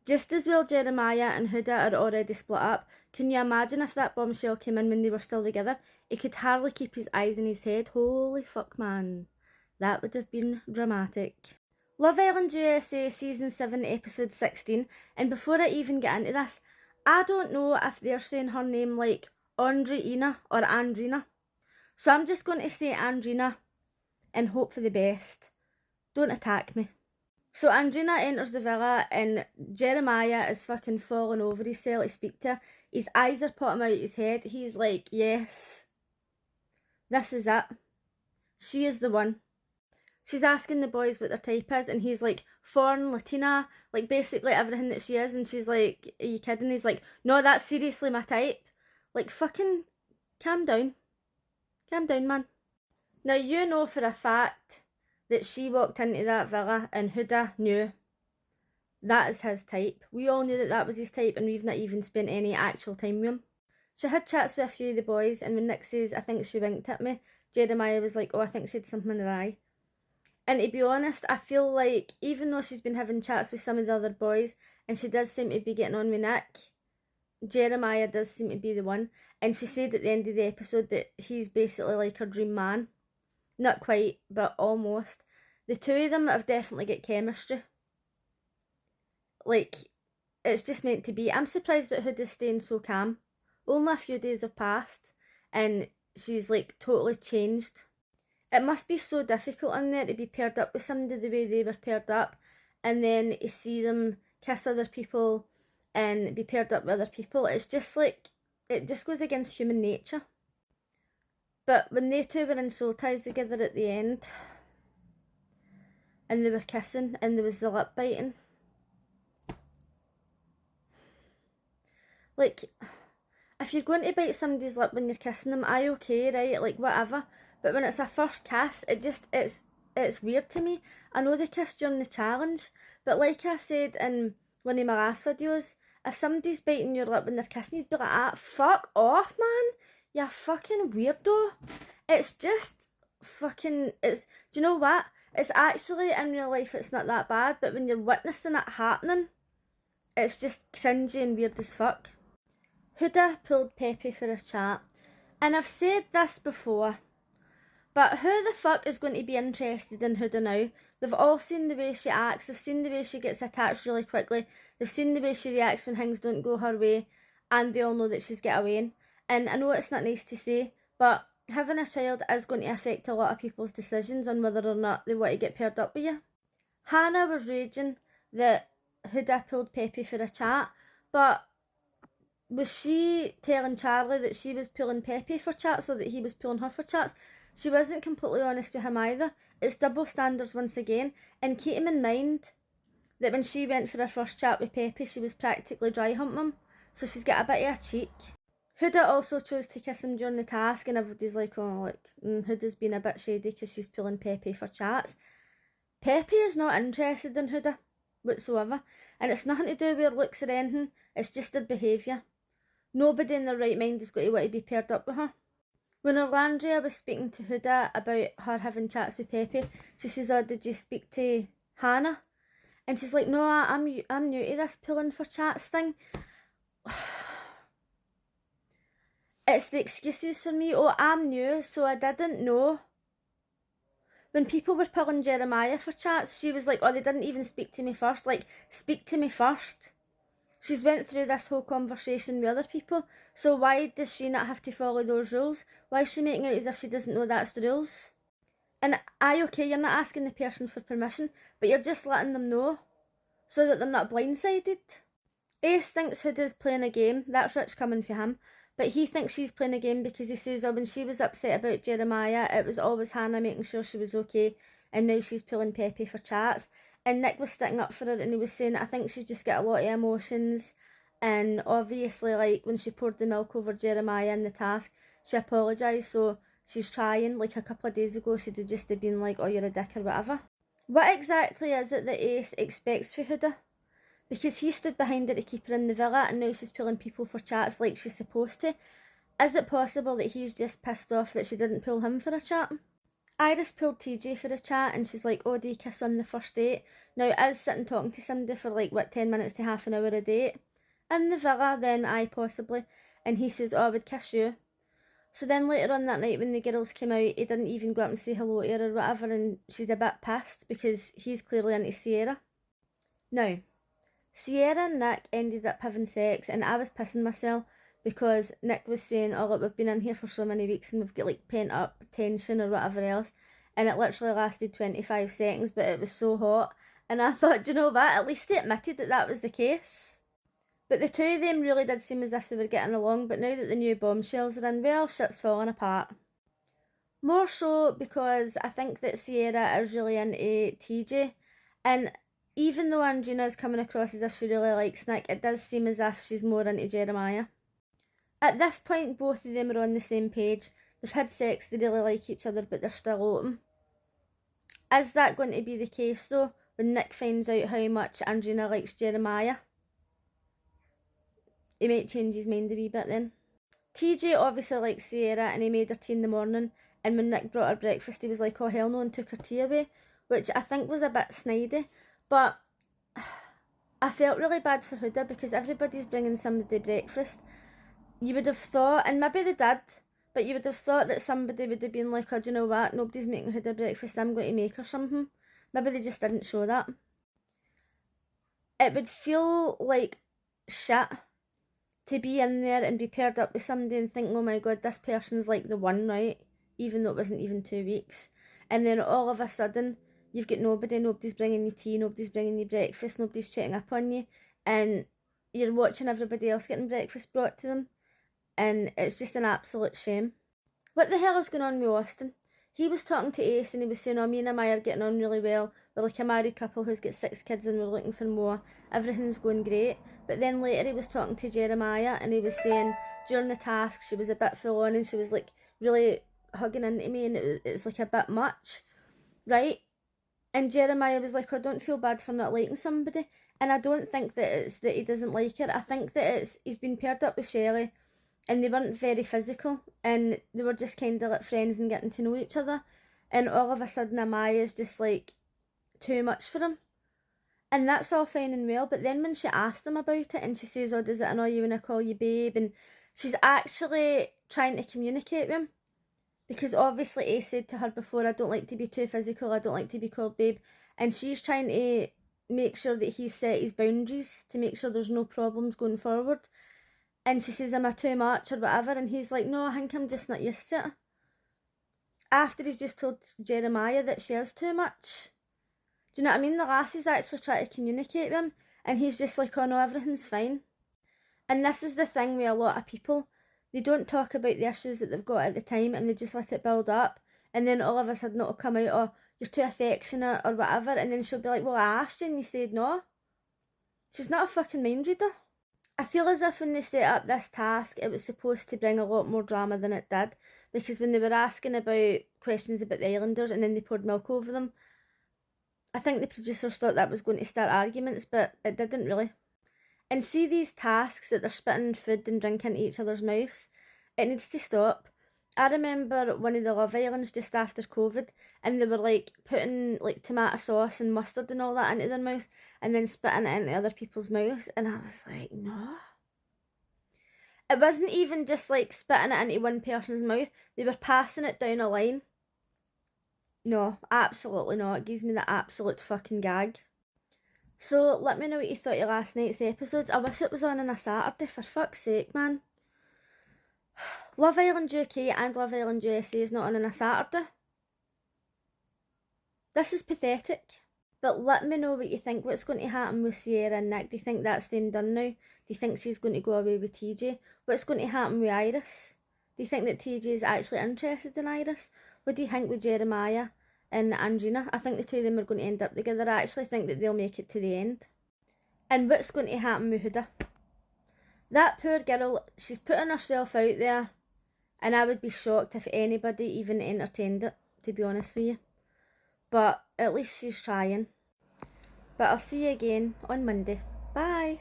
Just as well Jeremiah and Huda are already split up. Can you imagine if that bombshell came in when they were still together? He could hardly keep his eyes in his head. Holy fuck, man. That would have been dramatic. Love Island USA Season 7 Episode 16, and before I even get into this, I don't know if they're saying her name like Andreina or Andrina. So I'm just going to say Andrina and hope for the best. Don't attack me. So Andrina enters the villa and Jeremiah is fucking falling over his cell to speak to her. His eyes are popping out his head. He's like, yes, this is it. She is the one. She's asking the boys what their type is and he's like, foreign, Latina, like basically everything that she is. And she's like, are you kidding? He's like, no, that's seriously my type. Like, fucking calm down. Calm down, man. Now, you know for a fact that she walked into that villa and Huda knew that is his type. We all knew that that was his type and we've not even spent any actual time with him. She had chats with a few of the boys and when Nick says, I think she winked at me, Jeremiah was like, oh, I think she had something in her eye. And to be honest, I feel like even though she's been having chats with some of the other boys and she does seem to be getting on with Nick, Jeremiah does seem to be the one. And she said at the end of the episode that he's basically like her dream man. Not quite, but almost. The two of them have definitely got chemistry. Like, it's just meant to be. I'm surprised that Huda's staying so calm. Only a few days have passed and she's like totally changed. It must be so difficult in there to be paired up with somebody the way they were paired up and then to see them kiss other people and be paired up with other people. It's just like, it just goes against human nature. But when they two were in soul ties together at the end and they were kissing and there was the lip biting. Like, if you're going to bite somebody's lip when you're kissing them, aye, okay, right, like whatever. But when it's a first kiss, it's weird to me. I know they kissed during the challenge, but like I said in one of my last videos, if somebody's biting your lip when they're kissing, you'd be like, ah, fuck off, man. You fucking weirdo. It's just fucking, do you know what? It's actually, in real life, it's not that bad, but when you're witnessing it happening, it's just cringy and weird as fuck. Huda pulled Pepe for a chat, and I've said this before, but who the fuck is going to be interested in Huda now? They've all seen the way she acts, they've seen the way she gets attached really quickly, they've seen the way she reacts when things don't go her way, and they all know that she's get away. And I know it's not nice to say, but having a child is going to affect a lot of people's decisions on whether or not they want to get paired up with you. Hannah was raging that Huda pulled Pepe for a chat, but was she telling Charlie that she was pulling Pepe for chats or that he was pulling her for chats? She wasn't completely honest with him either. It's double standards once again, and keep him in mind that when she went for her first chat with Pepe, she was practically dry humping him, so she's got a bit of a cheek. Huda also chose to kiss him during the task, and everybody's like, oh, like, Huda's been a bit shady because she's pulling Pepe for chats. Pepe is not interested in Huda whatsoever, and it's nothing to do with her looks or anything, it's just her behaviour. Nobody in their right mind is going to want to be paired up with her. When Orlandria was speaking to Huda about her having chats with Pepe, she says, oh, did you speak to Hannah? And she's like, no, I'm new to this pulling for chats thing. It's the excuses for me. Oh, I'm new, so I didn't know. When people were pulling Jeremiah for chats, she was like, oh, they didn't even speak to me first. Like, speak to me first. She's went through this whole conversation with other people, so why does she not have to follow those rules? Why is she making out as if she doesn't know that's the rules? And aye, okay, you're not asking the person for permission, but you're just letting them know, so that they're not blindsided. Ace thinks Huda's playing a game, that's rich coming for him, but he thinks she's playing a game because he says, oh, when she was upset about Jeremiah, it was always Hannah making sure she was okay, and now she's pulling Pepe for chats. And Nick was sticking up for her and he was saying, I think she's just got a lot of emotions, and obviously, like, when she poured the milk over Jeremiah in the task, she apologised, so she's trying. Like, a couple of days ago, she'd have just been like, oh, you're a dick or whatever. What exactly is it that Ace expects for Huda? Because he stood behind her to keep her in the villa and now she's pulling people for chats like she's supposed to. Is it possible that he's just pissed off that she didn't pull him for a chat? Iris pulled TJ for a chat and she's like, oh, do you kiss on the first date? Now, as sitting talking to somebody for like, 10 minutes to half an hour a date? In the villa, then I possibly. And he says, oh, I would kiss you. So then later on that night when the girls came out, he didn't even go up and say hello to her or whatever, and she's a bit pissed because he's clearly into Sierra. Now, Sierra and Nick ended up having sex and I was pissing myself because Nick was saying, oh look, we've been in here for so many weeks and we've got like pent up tension or whatever else, and it literally lasted 25 seconds but it was so hot. And I thought, do you know what, at least they admitted that that was the case. But the two of them really did seem as if they were getting along, but now that the new bombshells are in, well, shit's falling apart. More so because I think that Sierra is really into TJ, and even though Angelina is coming across as if she really likes Nick, it does seem as if she's more into Jeremiah. At this point, both of them are on the same page. They've had sex, they really like each other, but they're still open. Is that going to be the case, though, when Nick finds out how much Angelina likes Jeremiah? He might change his mind a wee bit then. TJ obviously likes Sierra and he made her tea in the morning, and when Nick brought her breakfast he was like, oh hell no, and took her tea away, which I think was a bit snidey. But I felt really bad for Huda because everybody's bringing somebody breakfast. You would have thought, and maybe they did, but you would have thought that somebody would have been like, oh do you know what, nobody's making Huda breakfast, I'm going to make her something. Maybe they just didn't show that. It would feel like shit to be in there and be paired up with somebody and think, oh my god, this person's like the one, right? Even though it wasn't even 2 weeks. And then all of a sudden, you've got nobody, nobody's bringing you tea, nobody's bringing you breakfast, nobody's checking up on you, and you're watching everybody else getting breakfast brought to them, and it's just an absolute shame. What the hell is going on with Austin? He was talking to Ace and he was saying, oh, me and Amaya are getting on really well. We're like a married couple who's got 6 kids and we're looking for more. Everything's going great. But then later he was talking to Jeremiah and he was saying during the task she was a bit full on and she was like really hugging into me and it's like a bit much, right? And Jeremiah was like, I don't feel bad for not liking somebody. And I don't think that it's that he doesn't like her. I think that he's been paired up with Shelley and they weren't very physical and they were just kind of like friends and getting to know each other, and all of a sudden Amaya's just like too much for him. And that's all fine and well, but then when she asked him about it and she says, oh, does it annoy you when I call you babe? And she's actually trying to communicate with him, because obviously Ace said to her before, I don't like to be too physical, I don't like to be called babe, and she's trying to make sure that he's set his boundaries to make sure there's no problems going forward. And she says, am I too much or whatever? And he's like, no, I think I'm just not used to it. After he's just told Jeremiah that she is too much. Do you know what I mean? The lassie's actually trying to communicate with him and he's just like, oh no, everything's fine. And this is the thing with a lot of people. They don't talk about the issues that they've got at the time and they just let it build up. And then all of a sudden it'll come out, oh, you're too affectionate or whatever. And then she'll be like, well, I asked you and you said no. She's not a fucking mind reader. I feel as if when they set up this task, it was supposed to bring a lot more drama than it did, because when they were asking about questions about the Islanders and then they poured milk over them, I think the producers thought that was going to start arguments, but it didn't really. And see these tasks that they're spitting food and drink into each other's mouths, it needs to stop. I remember one of the Love Islands just after COVID, and they were like putting like tomato sauce and mustard and all that into their mouths and then spitting it into other people's mouths, and I was like, no. It wasn't even just like spitting it into one person's mouth, they were passing it down a line. No, absolutely not. It gives me the absolute fucking gag. So let me know what you thought of last night's episodes. I wish it was on a Saturday, for fuck's sake, man. Love Island UK and Love Island USA is not on a Saturday. This is pathetic. But let me know what you think. What's going to happen with Sierra and Nick? Do you think that's them done now? Do you think she's going to go away with TJ? What's going to happen with Iris? Do you think that TJ is actually interested in Iris? What do you think with Jeremiah and Angelina? I think the two of them are going to end up together. I actually think that they'll make it to the end. And what's going to happen with Huda? That poor girl, she's putting herself out there, and I would be shocked if anybody even entertained it, to be honest with you. But at least she's trying. But I'll see you again on Monday. Bye.